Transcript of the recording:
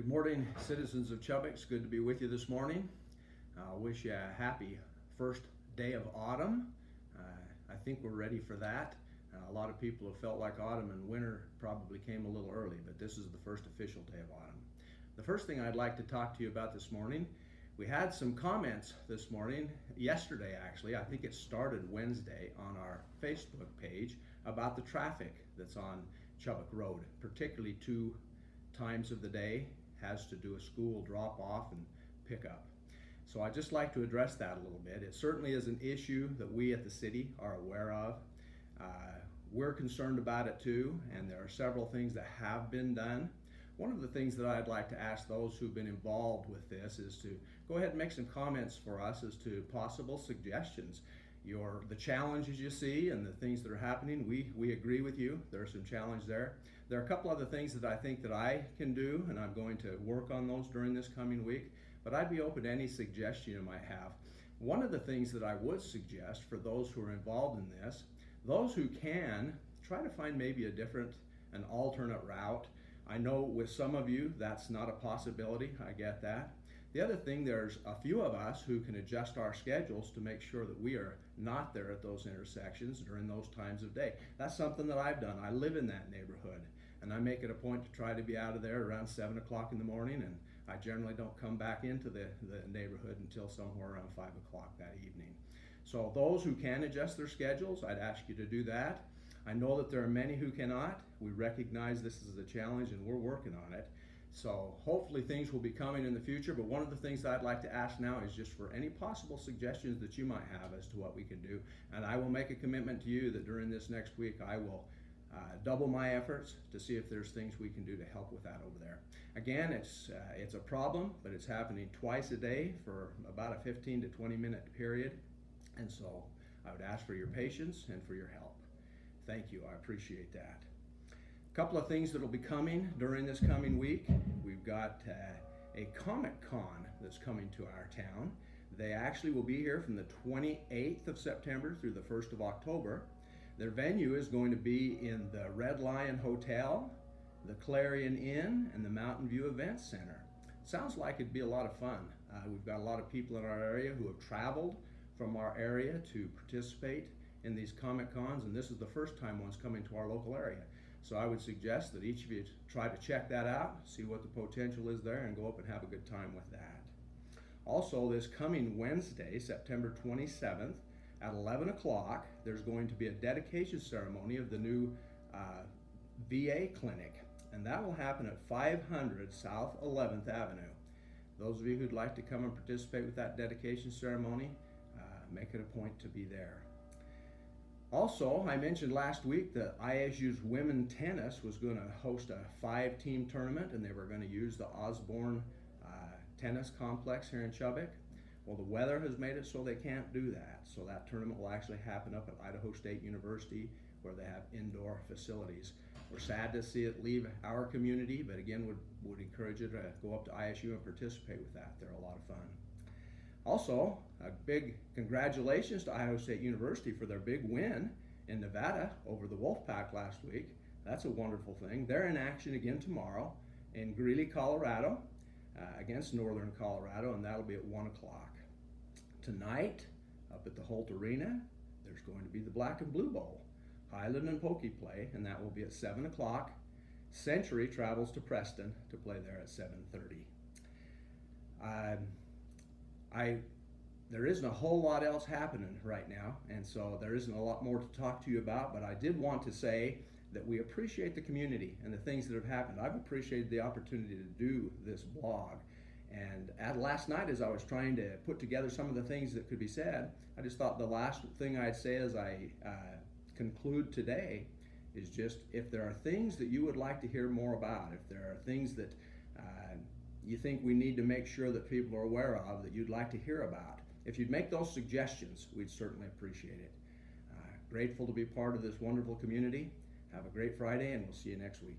Good morning, citizens of Chubbuck. It's good to be with you this morning. I wish you a happy first day of autumn. I think we're ready for that. A lot of people have felt like autumn and winter probably came a little early, but this is the first official day of autumn. The first thing I'd like to talk to you about this morning, we had some comments this morning, yesterday actually, I think it started Wednesday, on our Facebook page about the traffic that's on Chubbuck Road, particularly two times of the day. Has to do a school drop off and pick up. So I'd just like to address that a little bit. It certainly is an issue that we at the city are aware of. We're concerned about it too, and there are several things that have been done. One of the things that I'd like to ask those who've been involved with this is to go ahead and make some comments for us as to possible suggestions. The challenges you see and the things that are happening, we agree with you. There's some challenge there. There are a couple other things that I think that I can do, and I'm going to work on those during this coming week, but I'd be open to any suggestion you might have. One of the things that I would suggest for those who are involved in this, those who can, try to find maybe an alternate route. I know with some of you that's not a possibility, I get that. The other thing, there's a few of us who can adjust our schedules to make sure that we are not there at those intersections during those times of day. That's something that I've done. I live in that neighborhood, and I make it a point to try to be out of there around 7 o'clock in the morning, and I generally don't come back into the neighborhood until somewhere around 5 o'clock that evening. So those who can adjust their schedules, I'd ask you to do that. I know that there are many who cannot. We recognize this is a challenge, and we're working on it. So hopefully things will be coming in the future, but one of the things that I'd like to ask now is just for any possible suggestions that you might have as to what we can do. And I will make a commitment to you that during this next week I will double my efforts to see if there's things we can do to help with that over there. Again, it's a problem, but it's happening twice a day for about a 15 to 20 minute period. And so I would ask for your patience and for your help. Thank you, I appreciate that. A couple of things that will be coming during this coming week. We've got a Comic Con that's coming to our town. They actually will be here from the 28th of September through the 1st of October. Their venue is going to be in the Red Lion Hotel, the Clarion Inn, and the Mountain View Events Center. Sounds like it'd be a lot of fun. We've got a lot of people in our area who have traveled from our area to participate in these Comic Cons, and this is the first time one's coming to our local area. So I would suggest that each of you try to check that out, see what the potential is there, and go up and have a good time with that. Also, this coming Wednesday, September 27th, at 11 o'clock, there's going to be a dedication ceremony of the new VA clinic, and that will happen at 500 South 11th Avenue. Those of you who'd like to come and participate with that dedication ceremony, make it a point to be there. Also, I mentioned last week that ISU's women tennis was going to host a 5-team tournament, and they were going to use the Osborne tennis complex here in Chubbuck. Well, the weather has made it so they can't do that. So that tournament will actually happen up at Idaho State University, where they have indoor facilities. We're sad to see it leave our community, but again, would encourage you to go up to ISU and participate with that. They're a lot of fun. Also, a big congratulations to Idaho State University for their big win in Nevada over the Wolfpack last week. That's a wonderful thing. They're in action again tomorrow in Greeley, Colorado, against Northern Colorado, and that'll be at 1 o'clock. Tonight, up at the Holt Arena, there's going to be the Black and Blue Bowl, Highland and Pokey play, and that will be at 7 o'clock. Century travels to Preston to play there at 7:30. There isn't a whole lot else happening right now, and so there isn't a lot more to talk to you about, but I did want to say that we appreciate the community and the things that have happened. I've appreciated the opportunity to do this blog, and last night as I was trying to put together some of the things that could be said, I just thought the last thing I'd say as I conclude today is just, if there are things that you would like to hear more about, if there are things that you think we need to make sure that people are aware of, that you'd like to hear about, if you'd make those suggestions, we'd certainly appreciate it. Grateful to be part of this wonderful community. Have a great Friday, and we'll see you next week.